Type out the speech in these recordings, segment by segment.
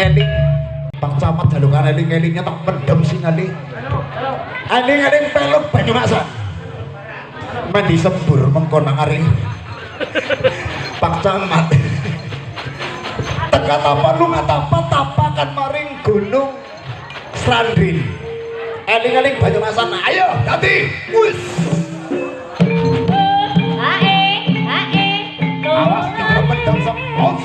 eling-eling Bang Camat jalungan eling-elingnya tak pendem sing eling eling-eling peluk Banyumasan mandi sembur mengkonang aring Bang Camat tengah tapan lu ngatapa tapakan maring gunung Srandrin eling-eling Banyumasan ayo dadi wis awas jangan pendem sempos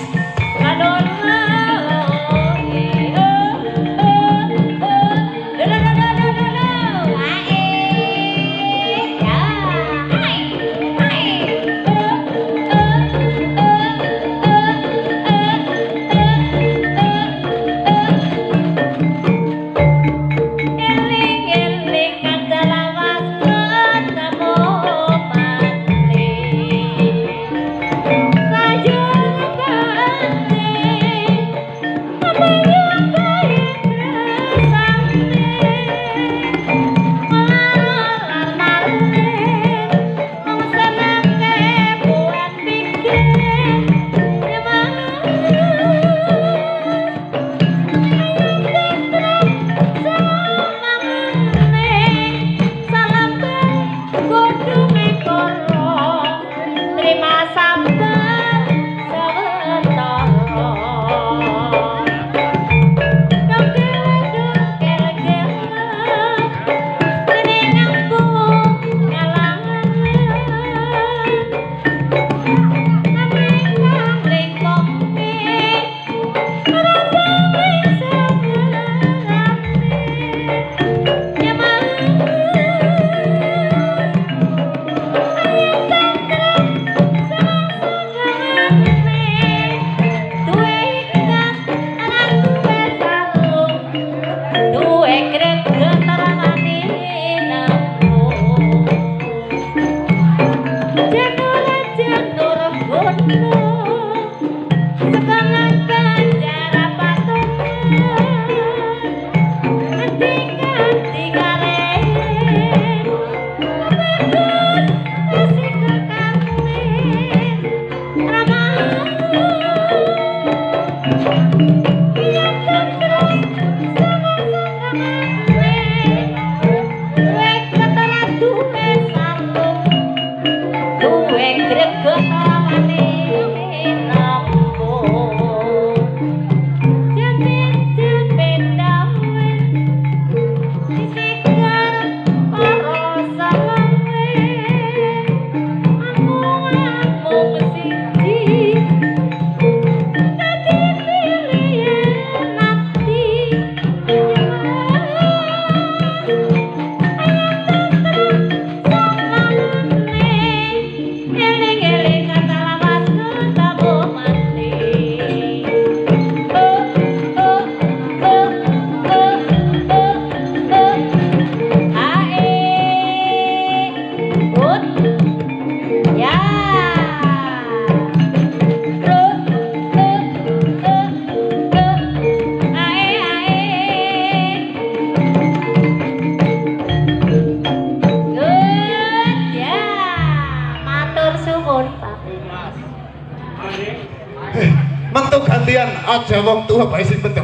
mentuk gantian aja wong tua bae sing penting.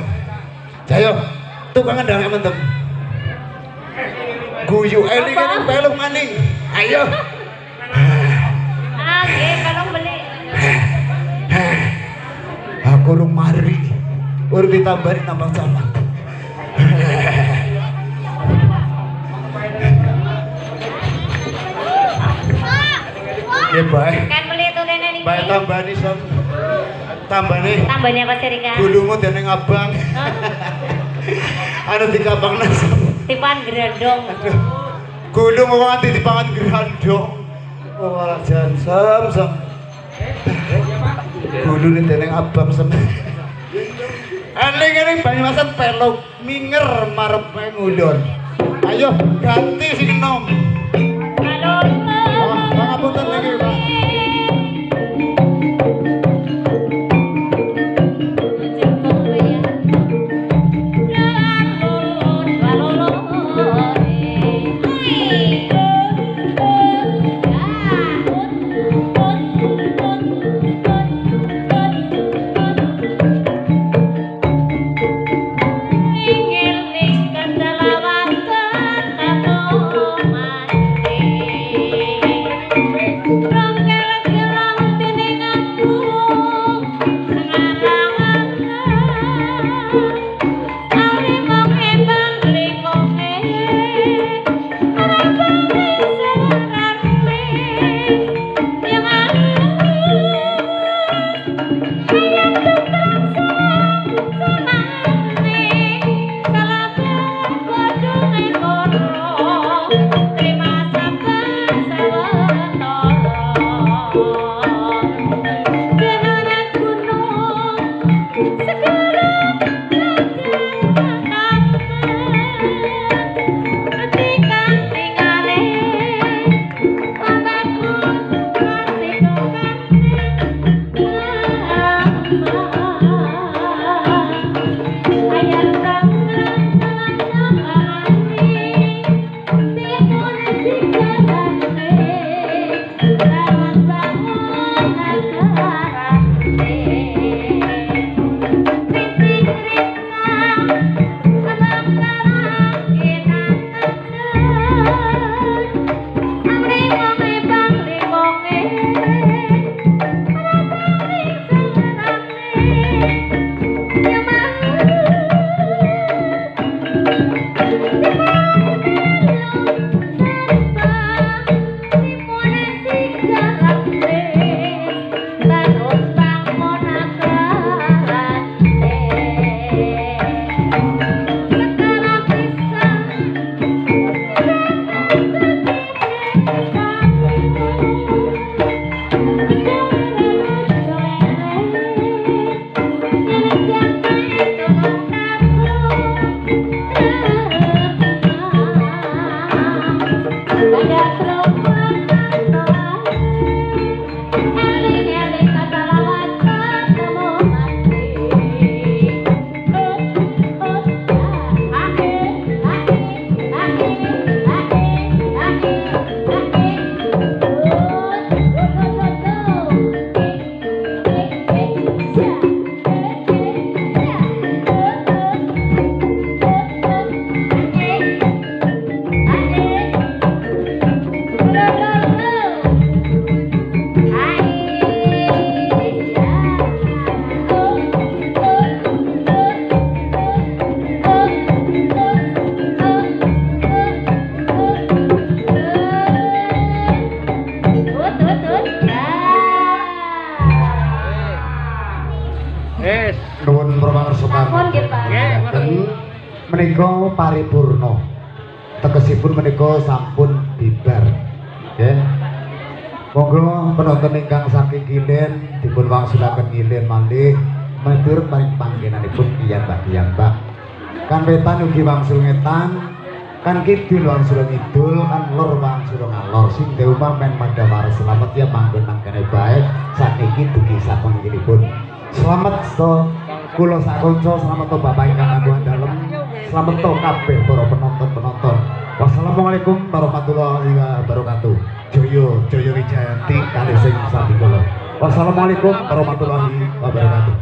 Jayo, tukangan darah mentem. Guyu eling ini peluk maning. Ayo. Nggih, peluk beli. Aku urung mari. Urung ditambahi nambah camat. Ya bae. Kan beli itu kene niki. Bae tambani sam. Tambane. Tambahnya apa sih Rika? Gulungu dening abang. Anu dikabang nasi. Tipan grandong. Aduh. Gulung wong ati dipangan grandong. Wah, jan sam. Gulune dening abang sem. Eling-eling Banyumasan peluk minger marepe ngulon. Ayo ganti sing enom. Halo. Pangapunten lagi, Pak. menika paripurna. Tegesipun menika sampun bibar. Nggih. Monggo penonton ingkang saking Kilen dipun wangsulaken Kilen malih matur paring panggenanipun piyambak-piyambak. Kan wetan ugi wangsul ngetan, kan kidul wangsul kidul, kan lor wangsul ngalor. Sing deuma men mandhawara selamat ya manggon mangkene bae sakniki dugi sapunipun. Selamat to kula sakonco, selamat to Bapak ingkang kagem dalem. Selamat to kabeh para penonton-penonton. Wassalamualaikum warahmatullahi wabarakatuh. Joyo Wijayanti kalih sing sami kula. Wassalamualaikum warahmatullahi wabarakatuh.